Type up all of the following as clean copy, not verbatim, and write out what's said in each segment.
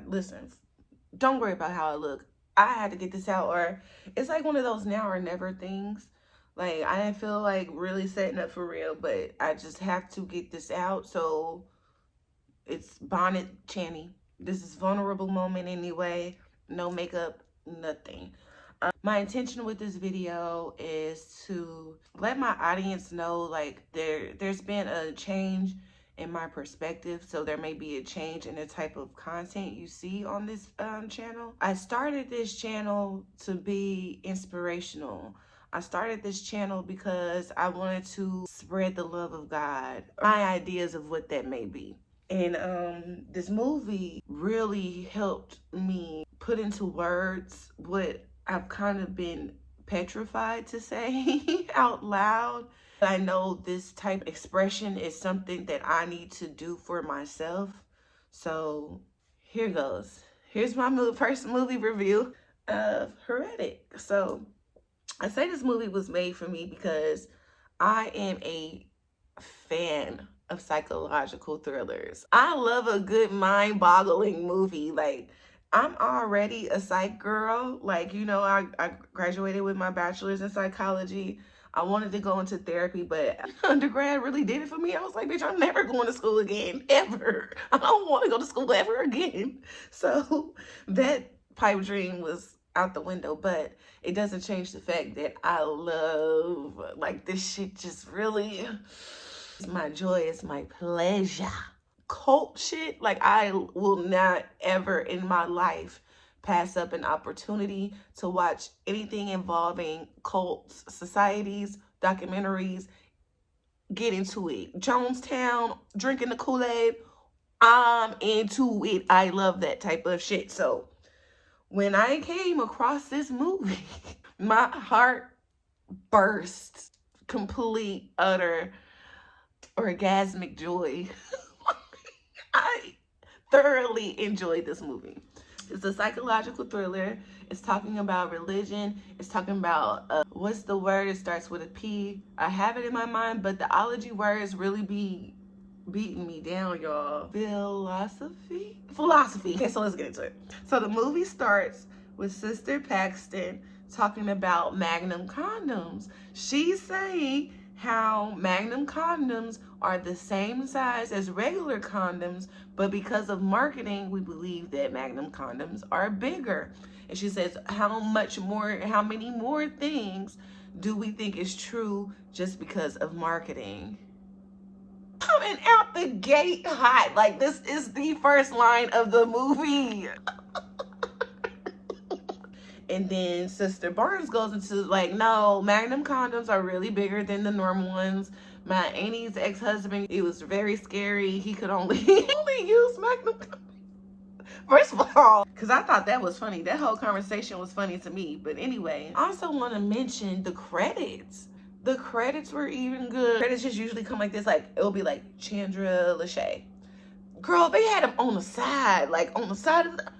listen, don't worry about how I look. I had to get this out, or it's like one of those now or never things. Like, I didn't feel like really setting up for real, but I just have to get this out. So it's Bonnet Channy. This is vulnerable moment anyway. No makeup, nothing. My intention with this video is to let my audience know, like, there's been a change in my perspective, so there may be a change in the type of content you see on this channel. I started this channel to be inspirational. I started this channel because I wanted to spread the love of God, my ideas of what that may be. And this movie really helped me put into words what I've kind of been petrified to say out loud. I know this type of expression is something that I need to do for myself. So here goes. Here's my first movie review of Heretic. So I say this movie was made for me because I am a fan of psychological thrillers. I love a good mind-boggling movie. Like, I'm already a psych girl. Like, you know, I graduated with my bachelor's in psychology. I wanted to go into therapy, but undergrad really did it for me. I was like, bitch, I'm never going to school again, ever. I don't want to go to school ever again. So that pipe dream was out the window, but it doesn't change the fact that I love, like, this shit just really, it's my joy, it's my pleasure. Cult shit, like, I will not ever in my life pass up an opportunity to watch anything involving cults, societies, documentaries, get into it. Jonestown, drinking the Kool-Aid, I'm into it. I love that type of shit. So when I came across this movie, my heart burst. Complete, utter, orgasmic joy. I thoroughly enjoyed this movie. It's a psychological thriller. It's talking about religion. It's talking about, what's the word? It starts with a P. I have it in my mind, but the ology words really be beating me down, y'all. Philosophy. Okay, so let's get into it. So the movie starts with Sister Paxton talking about Magnum condoms. She's saying how Magnum condoms are the same size as regular condoms, but because of marketing, we believe that Magnum condoms are bigger. And she says, how many more things do we think is true just because of marketing? Coming out the gate hot. Like, this is the first line of the movie. And then Sister Barnes goes into, like, no, Magnum condoms are really bigger than the normal ones. My auntie's ex-husband, it was very scary. He could only use Magnum condoms. First of all, because I thought that was funny. That whole conversation was funny to me. But anyway, I also want to mention the credits. The credits were even good. Credits just usually come like this. Like, it'll be like Chandra Lachey. Girl, they had them on the side. Like, on the side of the...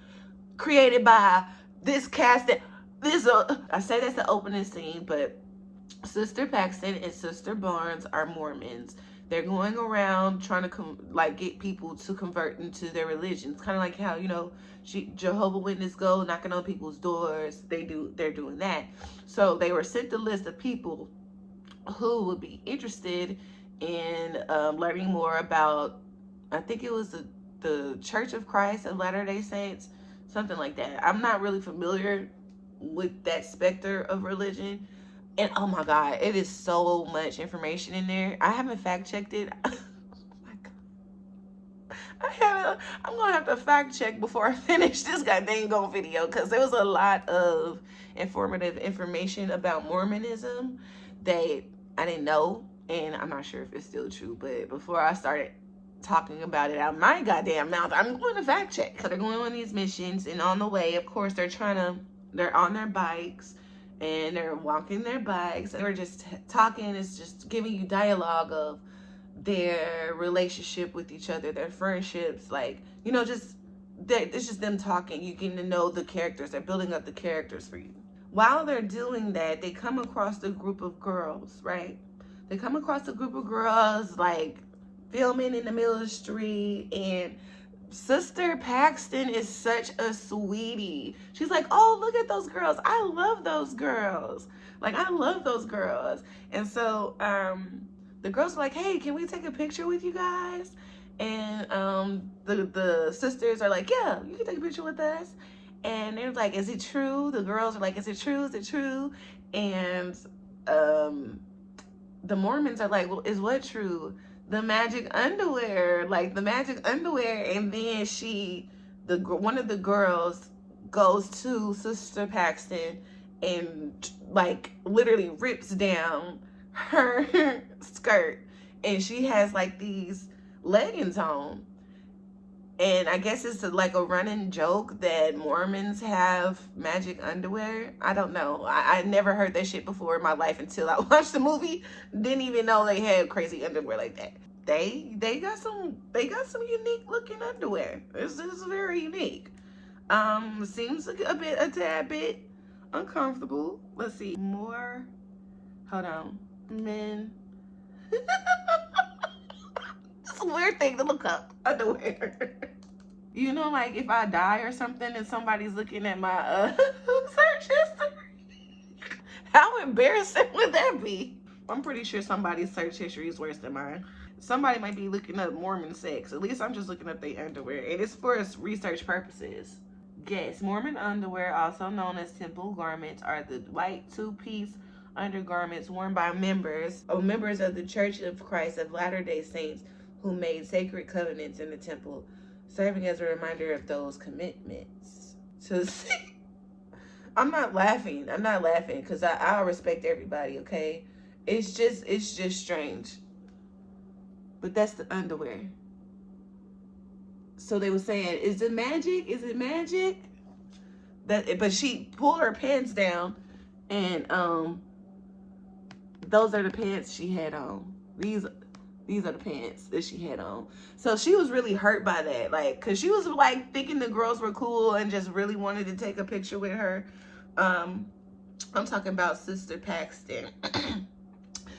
Created by this cast. That this, I say that's the opening scene, but Sister Paxton and Sister Barnes are Mormons. They're going around trying to get people to convert into their religion. It's kind of like how, you know, Jehovah's Witness go knocking on people's doors. They're doing that. So they were sent a list of people who would be interested in learning more about, I think it was the Church of Christ of Latter-day Saints, something like that. I'm not really familiar with that specter of religion. And oh my God, it is so much information in there. I haven't fact checked it. Oh my God. I'm gonna have to fact check before I finish this goddamn video, because there was a lot of informative information about Mormonism that I didn't know, and I'm not sure if it's still true. But before I started talking about it out of my goddamn mouth, I'm going to fact check. So they're going on these missions, and on the way, of course, they're on their bikes, and they're walking their bikes, and they're just talking. It's just giving you dialogue of their relationship with each other, their friendships, like, you know, it's just them talking. You getting to know the characters. They're building up the characters for you. While they're doing that, they come across a group of girls, right? They come across a group of girls, like, filming in the middle of the street, and Sister Paxton is such a sweetie. She's like, oh, look at those girls. I love those girls. Like, I love those girls. And so the girls are like, hey, can we take a picture with you guys? And the sisters are like, yeah, you can take a picture with us. And they're like, is it true? The girls are like, is it true? Is it true? And um, the Mormons are like, well, is what true? The magic underwear, like the magic underwear. And then one of the girls goes to Sister Paxton and like literally rips down her skirt, and she has like these leggings on. And I guess it's like a running joke that Mormons have magic underwear. I don't know. I never heard that shit before in my life until I watched the movie. Didn't even know they had crazy underwear like that. They got some unique looking underwear. It's very unique. Seems a tad bit uncomfortable. Let's see more. Hold on, men. It's a weird thing to look up, underwear. You know, like if I die or something and somebody's looking at my search history, how embarrassing would that be? I'm pretty sure somebody's search history is worse than mine. Somebody might be looking up Mormon sex. At least I'm just looking up their underwear, and it's for research purposes. Yes, Mormon underwear, also known as temple garments, are the white two-piece undergarments worn by members of the Church of Christ of Latter-day Saints who made sacred covenants in the temple, serving as a reminder of those commitments. So I'm not laughing because I respect everybody, okay? It's just strange. But that's the underwear. So they were saying, is it magic? Is it magic? But she pulled her pants down, and those are the pants she had on. These are the pants that she had on. So she was really hurt by that, like, cause she was like thinking the girls were cool and just really wanted to take a picture with her. I'm talking about Sister Paxton.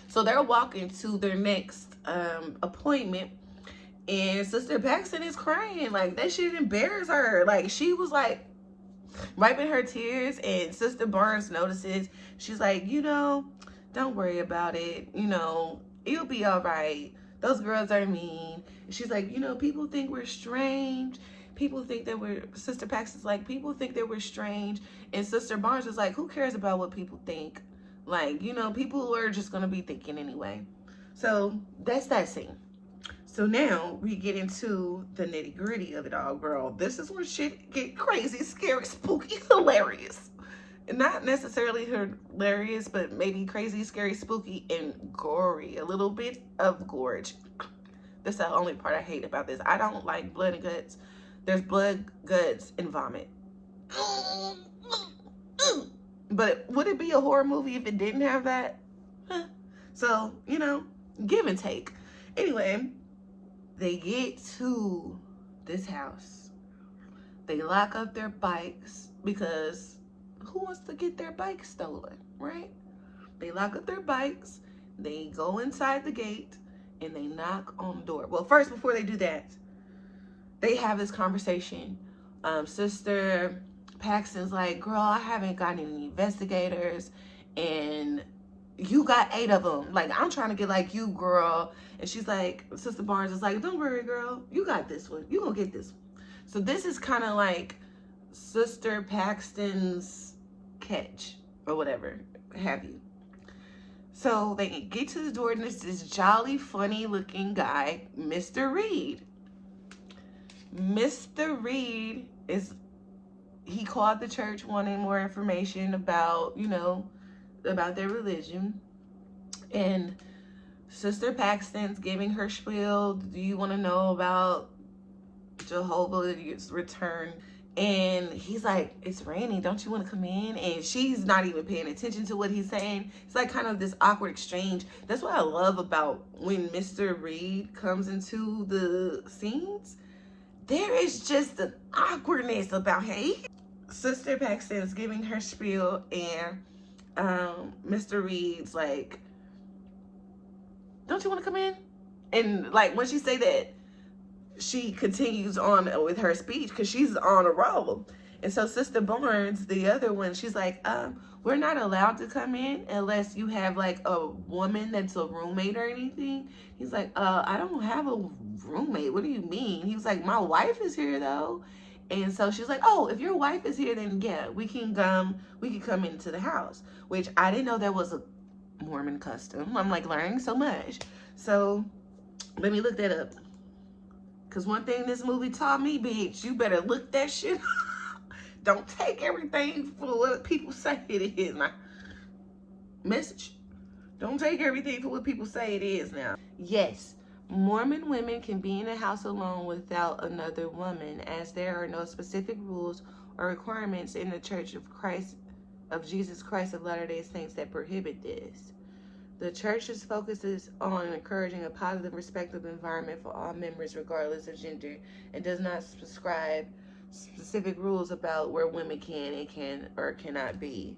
So they're walking to their next appointment, and Sister Paxton is crying. Like, that shit embarrassed her. Like, she was like wiping her tears, and Sister Barnes notices. She's like, you know, don't worry about it. You know, it'll be all right. Those girls are mean. And she's like, you know, people think we're strange. People think that Sister Paxton's like, people think that we're strange. And Sister Barnes is like, who cares about what people think? Like, you know, people are just going to be thinking anyway. So that's that scene. So now we get into the nitty gritty of it all, girl. This is where shit get crazy, scary, spooky, hilarious. Not necessarily hilarious, but maybe crazy, scary, spooky, and gory. A little bit of gorge. That's the only part I hate about this. I don't like blood and guts. There's blood, guts, and vomit. But would it be a horror movie if it didn't have that? So, you know, give and take. Anyway, they get to this house. They lock up their bikes because who wants to get their bike stolen, right? They lock up their bikes, they go inside the gate, and they knock on the door. Well, first, before they do that, they have this conversation. Sister Paxton's like, girl, I haven't gotten any investigators, and you got 8 of them. Like, I'm trying to get like you, girl. And she's like, Sister Barnes is like, don't worry, girl. You got this one. You gonna get this one. So this is kind of like Sister Paxton's catch or whatever have you. So they get to the door, and there's this jolly, funny looking guy, Mr. Reed. Mr. Reed he called the church wanting more information about, you know, about their religion. And Sister Paxton's giving her spiel. Do you want to know about Jehovah's return? And he's like, it's raining. Don't you want to come in? And she's not even paying attention to what he's saying. It's like kind of this awkward exchange. That's what I love about when Mr. Reed comes into the scenes. There is just an awkwardness about him. Sister Paxton is giving her spiel, and Mr. Reed's like, don't you want to come in? And like when she say that, she continues on with her speech because she's on a roll. And so Sister Barnes, the other one, she's like, we're not allowed to come in unless you have like a woman that's a roommate or anything. He's like, I don't have a roommate. What do you mean? He was like, my wife is here though. And so she's like, oh, if your wife is here, then yeah, we can come into the house. Which I didn't know that was a Mormon custom. I'm like learning so much. So let me look that up. Because one thing this movie taught me, bitch, you better look that shit. Don't take everything for what people say it is. Now, message. Don't take everything for what people say it is now. Yes, Mormon women can be in a house alone without another woman, as there are no specific rules or requirements in the Church of Christ, of Jesus Christ of Latter-day Saints that prohibit this. The church's focuses on encouraging a positive, respectful environment for all members, regardless of gender, and does not prescribe specific rules about where women can and can or cannot be.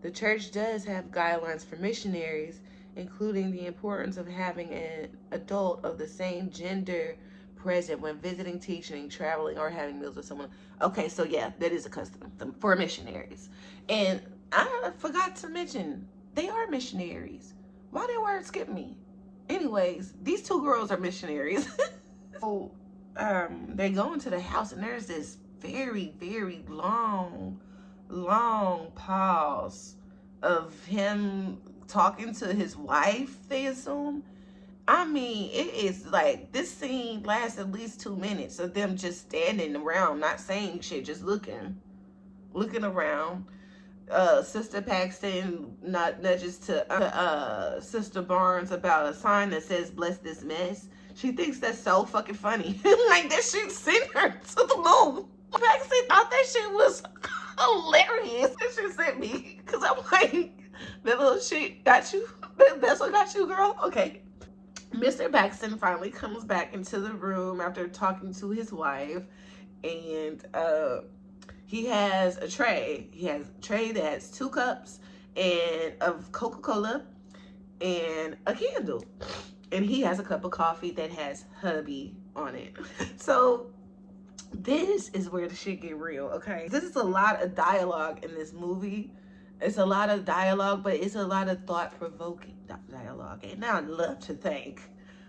The church does have guidelines for missionaries, including the importance of having an adult of the same gender present when visiting, teaching, traveling, or having meals with someone. Okay, so yeah, that is a custom for missionaries. And I forgot to mention, they are missionaries. Why did word skip me? Anyways, these two girls are missionaries. So they go into the house and there's this very, very long pause of him talking to his wife, they assume. I mean, it is like, this scene lasts at least 2 minutes of them just standing around, not saying shit, just looking around. Sister Paxton nudges to Sister Barnes about a sign that says "Bless this mess." She thinks that's so fucking funny. Like, that shit sent her to the moon. Paxton thought that shit was hilarious. That shit sent me. Because I'm like, that little shit got you? That's what got you, girl? Okay. Mr. Paxton finally comes back into the room after talking to his wife. And, he has a tray. He has a tray that has 2 cups and of Coca-Cola and a candle. And he has a cup of coffee that has hubby on it. So this is where the shit get real, okay? This is a lot of dialogue in this movie. It's a lot of dialogue, but it's a lot of thought-provoking dialogue. And I love to think.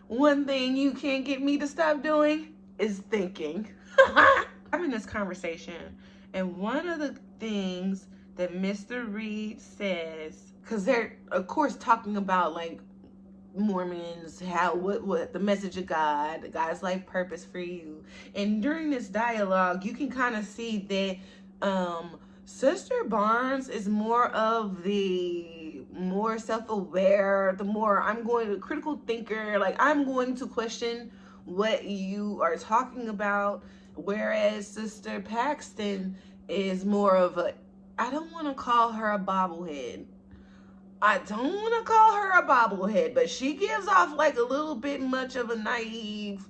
One thing you can't get me to stop doing is thinking. I'm in this conversation, and one of the things that Mr. Reed says, because they're, of course, talking about, like, Mormons, how, what the message of God, God's life purpose for you. And during this dialogue, you can kind of see that Sister Barnes is more of the more self-aware, the more I'm going to critical thinker, like I'm going to question what you are talking about. Whereas Sister Paxton is more of a, I don't want to call her a bobblehead. But she gives off like a little bit much of a naive,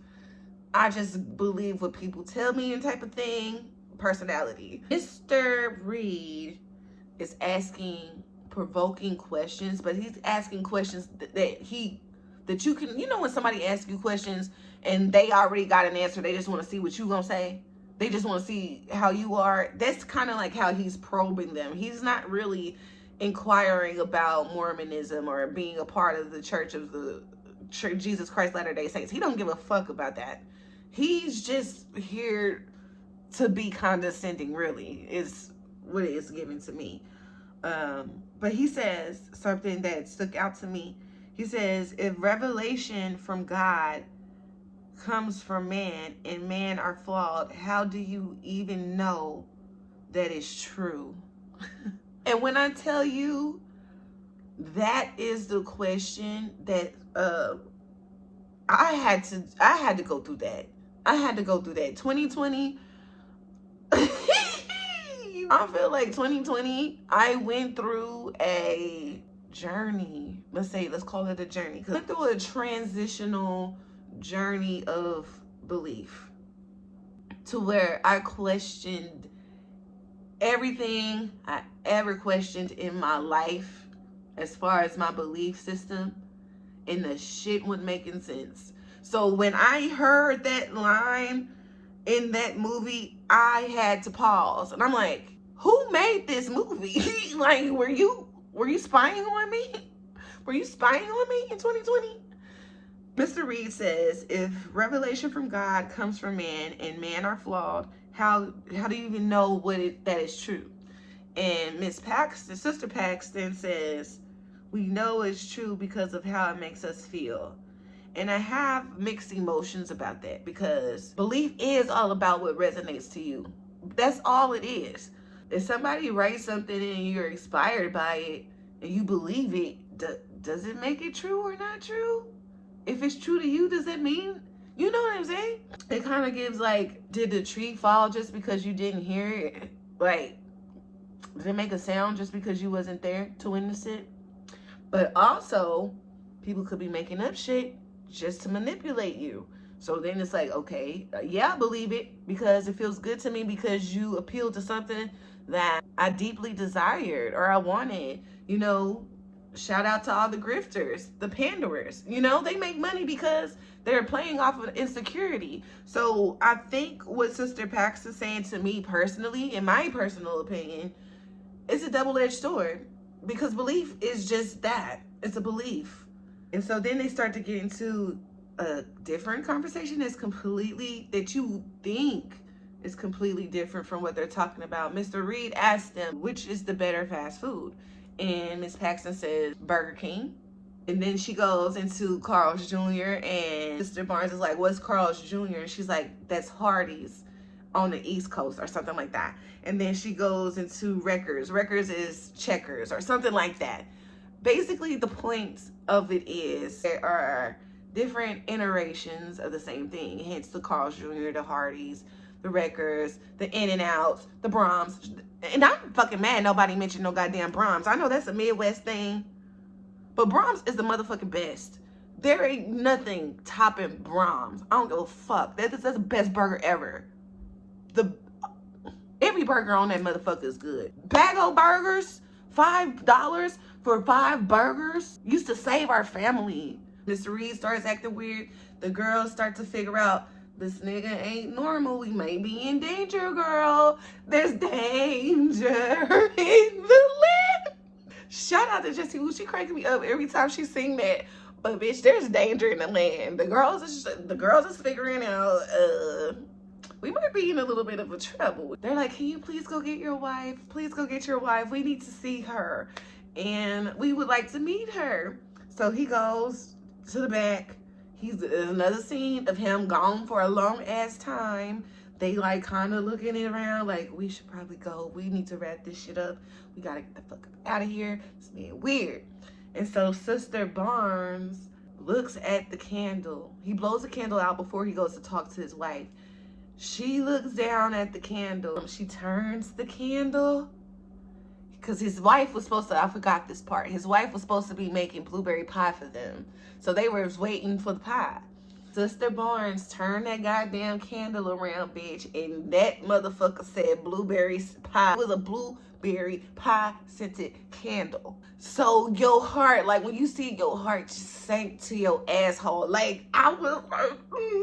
I just believe what people tell me and type of thing personality. Mr. Reed is asking provoking questions, but he's asking questions that you can, you know, when somebody asks you questions and they already got an answer, they just want to see what you gonna say. They just want to see how you are. That's kind of like how he's probing them. He's not really inquiring about Mormonism or being a part of the Church of the Church Jesus Christ Latter-day Saints. He don't give a fuck about that. He's just here to be condescending, really, is what it is given to me. But he says something that stuck out to me. He says, if revelation from God comes from man and man are flawed, how do you even know that is true? And when I tell you, that is the question that I had to go through that. 2020, I feel like 2020, I went through a journey. Let's call it a journey. I went through a transitional journey of belief to where I questioned everything I ever questioned in my life as far as my belief system, and the shit wasn't making sense. So when I heard that line in that movie, I had to pause. And I'm like, who made this movie? Like, were you spying on me? Were you spying on me in 2020? Mr. Reed says, if revelation from God comes from man and man are flawed, how do you even know that is true? And Miss Paxton, Sister Paxton says, we know it's true because of how it makes us feel. And I have mixed emotions about that, because belief is all about what resonates to you. That's all it is. If somebody writes something and you're inspired by it and you believe it, does it make it true or not true? If it's true to you, does that mean, you know what I'm saying? It kind of gives like, did the tree fall just because you didn't hear it? Like, did it make a sound just because you wasn't there to witness it? But also, people could be making up shit just to manipulate you. So then it's like, okay, yeah, I believe it because it feels good to me, because you appealed to something that I deeply desired or I wanted. You know, shout out to all the grifters, the panderers. You know, they make money because they're playing off of insecurity. So I think what Sister Pax is saying to me personally, in my personal opinion, it's a double-edged sword, because belief is just that. It's a belief. And so then they start to get into a different conversation that you think is completely different from what they're talking about. Mr. Reed asked them, which is the better fast food? And Miss Paxton says, Burger King. And then she goes into Carl's Jr. and Mr. Barnes is like, what's Carl's Jr.? And she's like, that's Hardee's on the East Coast or something like that. And then she goes into Wreckers. Wreckers is Checkers or something like that. Basically, the point of it is there are different iterations of the same thing. Hence the Carl's Jr., the Hardee's, the Wreckers, the In-N-Outs, the Brahms. And I'm fucking mad nobody mentioned no goddamn Brahms. I know that's a Midwest thing, but Brahms is the motherfucking best. There ain't nothing topping Brahms. I don't give a fuck. That's the best burger ever. Every burger on that motherfucker is good. Bag-o burgers, $5 for 5 burgers. Used to save our family. Mr. Reed starts acting weird. The girls start to figure out, this nigga ain't normal. We may be in danger, girl. There's danger in the land. Shout out to Jessie Woo. She cracking me up every time she sing that. But bitch, there's danger in the land. The girls is figuring out, we might be in a little bit of a trouble. They're like, can you please go get your wife? Please go get your wife. We need to see her. And we would like to meet her. So he goes to the back. There's another scene of him gone for a long ass time. They like kind of looking around like, we should probably go. We need to wrap this shit up. We gotta get the fuck out of here. It's being weird. And so Sister Barnes looks at the candle. He blows the candle out before he goes to talk to his wife. She looks down at the candle. She turns the candle because his wife was supposed to, I forgot this part. His wife was supposed to be making blueberry pie for them. So they were waiting for the pie. Sister Barnes turned that goddamn candle around, bitch, and that motherfucker said blueberry pie. It was a blueberry pie scented candle. So your heart, like when you see your heart just sank to your asshole, like I was like,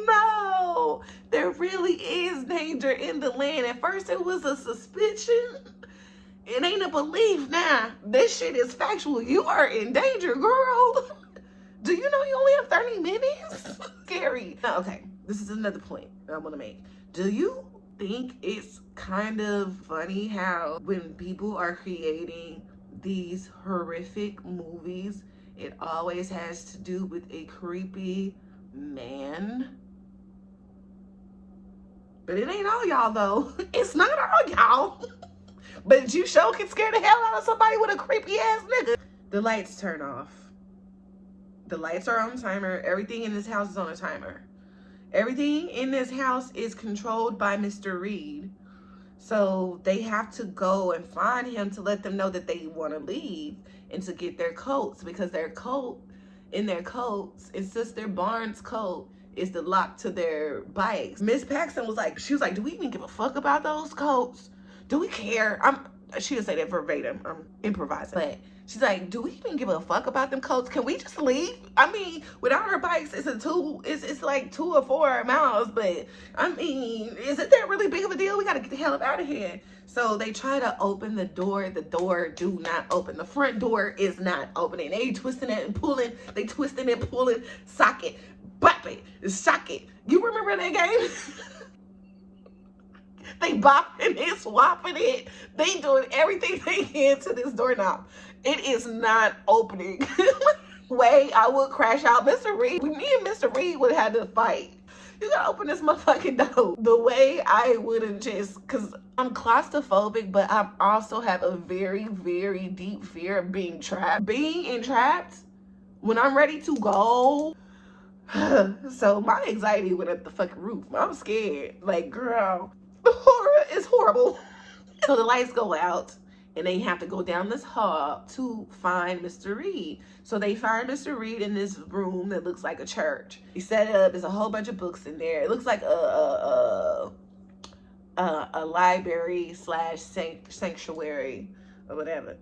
no, there really is danger in the land. At first it was a suspicion. It ain't a belief now. This shit is factual. You are in danger, girl. Do you know you only have 30 minutes? Scary. Okay, this is another point I want to make. Do you think it's kind of funny how when people are creating these horrific movies, it always has to do with a creepy man? But it ain't all y'all though. It's not all y'all. But you sure can scare the hell out of somebody with a creepy ass nigga. The lights turn off. The lights are on timer. Everything in this house is on a timer. Everything in this house is controlled by Mr. Reed. So they have to go and find him to let them know that they want to leave and to get their coats, because their coats, and Sister Barnes' coat is the lock to their bikes. Miss Paxton was like, do we even give a fuck about those coats? Do we care? She didn't say that verbatim. I'm improvising. But She's like, do we even give a fuck about them coats? Can we just leave? I mean, without our bikes, it's like 2 or 4 miles, but I mean, is it that really big of a deal? We gotta get the hell up out of here. So they try to open the door. The door do not open. The front door is not opening. They twisting it and pulling. They twisting and pulling. Socket, bop it, socket. You remember that game? They bopping it, swapping it. They doing everything they can to this doorknob. It is not opening. Way I would crash out. Mr. Reed, me and Mr. Reed would have had to fight. You gotta open this motherfucking door. The way I wouldn't just, cause I'm claustrophobic, but I also have a very, very deep fear of being trapped. Being entrapped, when I'm ready to go, so my anxiety went up the fucking roof. I'm scared. Like, girl, the horror is horrible. So the lights go out and they have to go down this hall to find Mr. Reed. So they find Mr. Reed in this room that looks like a church. He set it up. There's a whole bunch of books in there. It looks like a library slash sanctuary or whatever.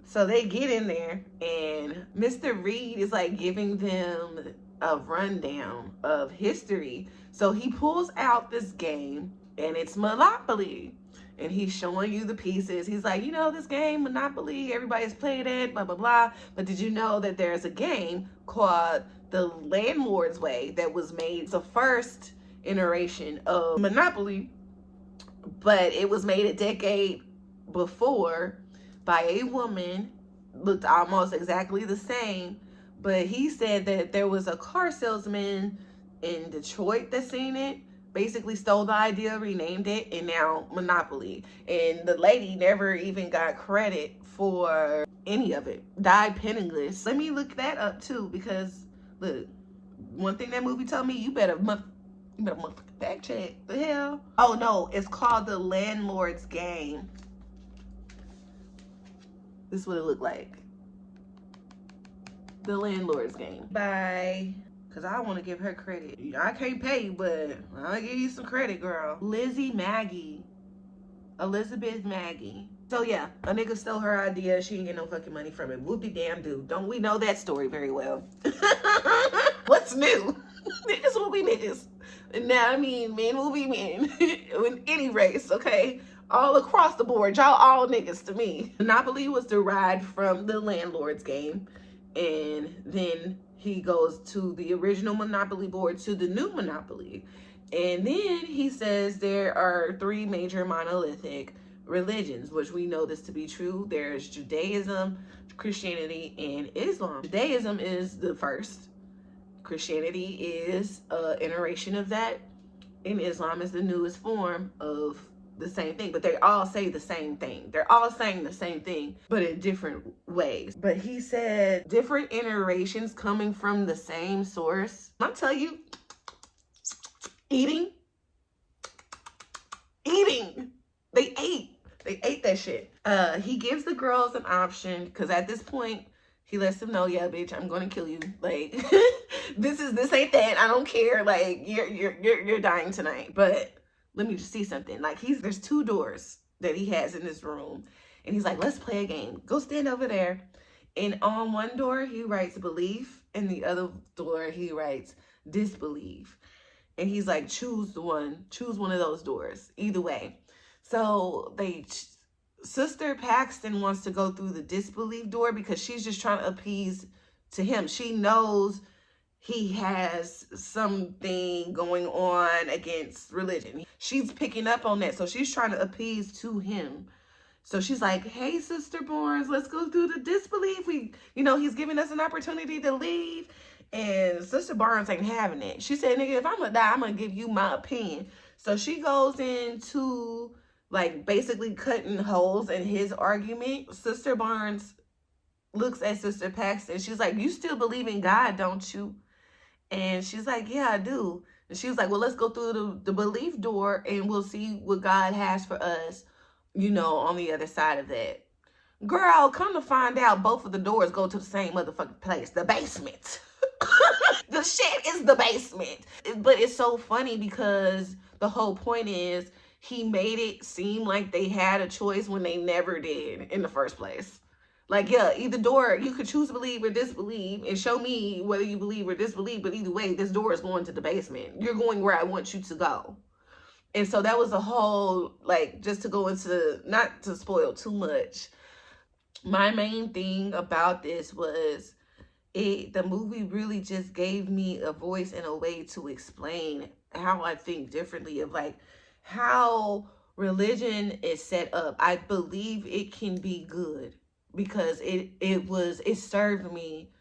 So they get in there and Mr. Reed is like giving them a rundown of history. So he pulls out this game and it's Monopoly. And he's showing you the pieces. He's like, you know, this game, Monopoly, everybody's played it, blah, blah, blah. But did you know that there's a game called The Landlord's Way that was made the first iteration of Monopoly, but it was made a decade before by a woman, looked almost exactly the same. But he said that there was a car salesman in Detroit that seen it, basically stole the idea, renamed it, and now Monopoly. And the lady never even got credit for any of it. Died penniless. Let me look that up too, because look, one thing that movie told me, you better back check. The hell? Oh no, it's called The Landlord's Game. This is what it looked like. The Landlord's Game. Bye. Cause I want to give her credit. I can't pay, but I'll give you some credit, girl. Lizzie Maggie. Elizabeth Maggie. So yeah, a nigga stole her idea. She didn't get no fucking money from it. Whoopie damn dude. Don't we know that story very well? What's new? Niggas will be niggas. Now, I mean, men will be men. In any race, okay? All across the board. Y'all all niggas to me. Monopoly was derived from The Landlord's Game. And then he goes to the original Monopoly board to the new Monopoly. And then he says there are 3 major monolithic religions, which we know this to be true. There's Judaism, Christianity, and Islam. Judaism is the first. Christianity is an iteration of that. And Islam is the newest form of the same thing, but they all say the same thing. They're all saying the same thing, but in different ways. But he said different iterations coming from the same source. I'll tell you, eating. They ate that shit. He gives the girls an option, because at this point, he lets them know, yeah, bitch, I'm gonna kill you. Like, this ain't that. I don't care. Like, you're dying tonight. But let me just see something. Like, there's 2 doors that he has in this room. And he's like, let's play a game. Go stand over there. And on one door, he writes belief. And the other door, he writes disbelief. And he's like, choose one of those doors. Either way. So Sister Paxton wants to go through the disbelief door because she's just trying to appease to him. She knows he has something going on against religion. She's picking up on that. So she's trying to appease to him. So she's like, hey, Sister Barnes, let's go through the disbelief. He's giving us an opportunity to leave. And Sister Barnes ain't having it. She said, nigga, if I'm gonna die, I'm gonna give you my opinion. So she goes into, like, basically cutting holes in his argument. Sister Barnes looks at Sister Paxton. She's like, you still believe in God, don't you? And she's like, yeah, I do. And she was like, well, let's go through the belief door and we'll see what God has for us, on the other side of that. Girl, come to find out, both of the doors go to the same motherfucking place, the basement. The shit is the basement. But it's so funny because the whole point is he made it seem like they had a choice when they never did in the first place. Like, yeah, either door, you could choose to believe or disbelieve and show me whether you believe or disbelieve. But either way, this door is going to the basement. You're going where I want you to go. And so that was a whole, like, just to go into, not to spoil too much, my main thing about this was the movie really just gave me a voice and a way to explain how I think differently of like how religion is set up. I believe it can be good because it served me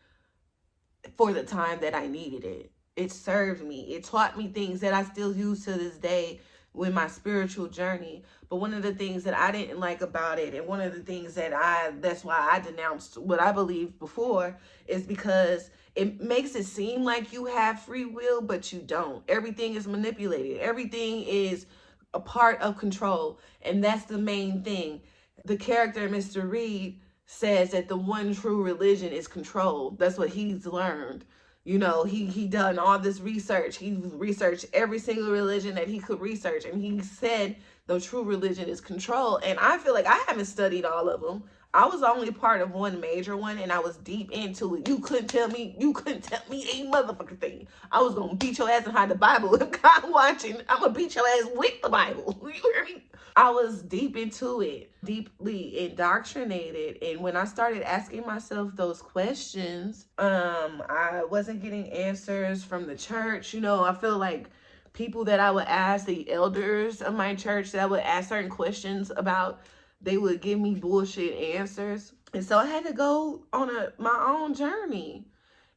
for the time that I needed it. It served me. It taught me things that I still use to this day with my spiritual journey. But one of the things that I didn't like about it, and one of the things that's why I denounced what I believed before, is because it makes it seem like you have free will, but you don't. Everything is manipulated. Everything is a part of control. And that's the main thing. The character, Mr. Reed, says that the one true religion is control. That's what he's learned. You know, he done all this research. He researched every single religion that he could research, and he said the true religion is control. And I feel like I haven't studied all of them. I was only part of one major one, and I was deep into it. You couldn't tell me a motherfucking thing. I was gonna beat your ass and hide the Bible. If God watching, I'm gonna beat your ass with the Bible. You hear me? I was deep into it, deeply indoctrinated. And when I started asking myself those questions, I wasn't getting answers from the church. You know, I feel like people that I would ask, the elders of my church that I would ask certain questions about, they would give me bullshit answers. And so I had to go on my own journey.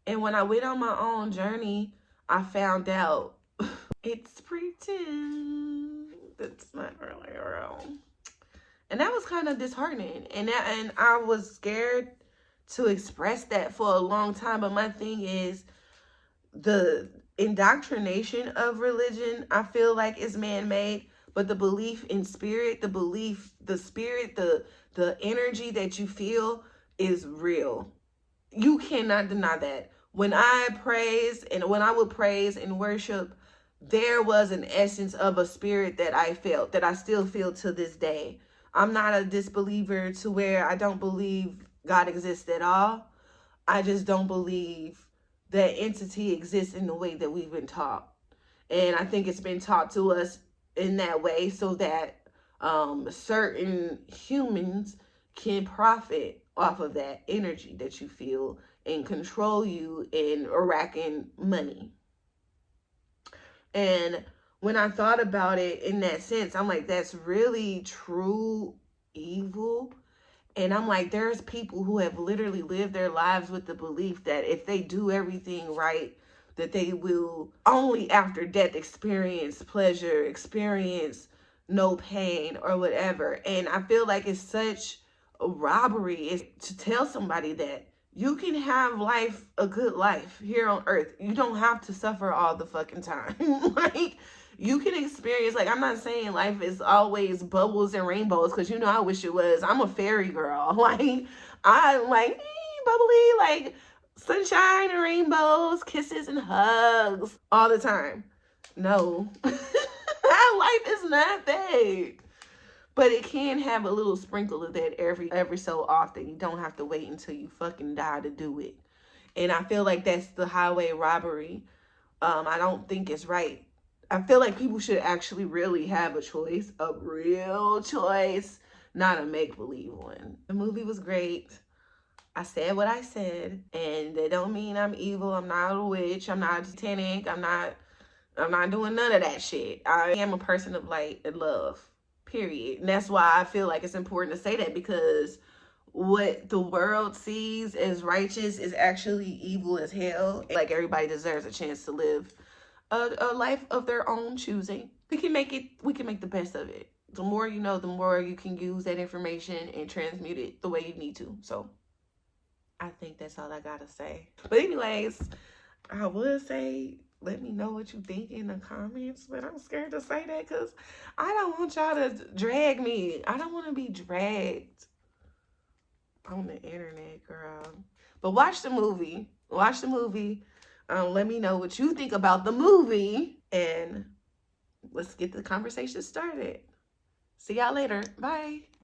And when I went on my own journey, I found out it's pretend. That's not really real. And that was kind of disheartening. And I was scared to express that for a long time. But my thing is, the indoctrination of religion, I feel like, is man-made. But the belief in spirit, the spirit, the energy that you feel is real. You cannot deny that. When I would praise and worship, there was an essence of a spirit that I felt, that I still feel to this day. I'm not a disbeliever to where I don't believe God exists at all. I just don't believe that entity exists in the way that we've been taught. And I think it's been taught to us in that way so that certain humans can profit off of that energy that you feel and control you in racking money. And when I thought about it in that sense, I'm like, that's really true evil. And I'm like, there's people who have literally lived their lives with the belief that if they do everything right, that they will only after death experience pleasure, experience no pain or whatever. And I feel like it's such a robbery is to tell somebody that you can have a good life here on earth. You don't have to suffer all the fucking time. Like, you can experience, like, I'm not saying life is always bubbles and rainbows, because, you know, I wish it was. I'm a fairy girl. Like, I'm like, bubbly, like, sunshine and rainbows, kisses and hugs all the time. No. Life is not that. But it can have a little sprinkle of that every so often. You don't have to wait until you fucking die to do it. And I feel like that's the highway robbery. I don't think it's right. I feel like people should actually really have a choice, a real choice, not a make-believe one. The movie was great. I said what I said, and that don't mean I'm evil. I'm not a witch. I'm not satanic. I'm not doing none of that shit. I am a person of light and love. Period. And that's why I feel like it's important to say that, because what the world sees as righteous is actually evil as hell. Like, everybody deserves a chance to live a life of their own choosing. We can make the best of it. The more you know, the more you can use that information and transmute it the way you need to. So I think that's all I gotta say. But anyways, I would say, let me know what you think in the comments, but I'm scared to say that because I don't want y'all to drag me. I don't want to be dragged on the internet, girl. But watch the movie. Watch the movie. Let me know what you think about the movie, and let's get the conversation started. See y'all later. Bye.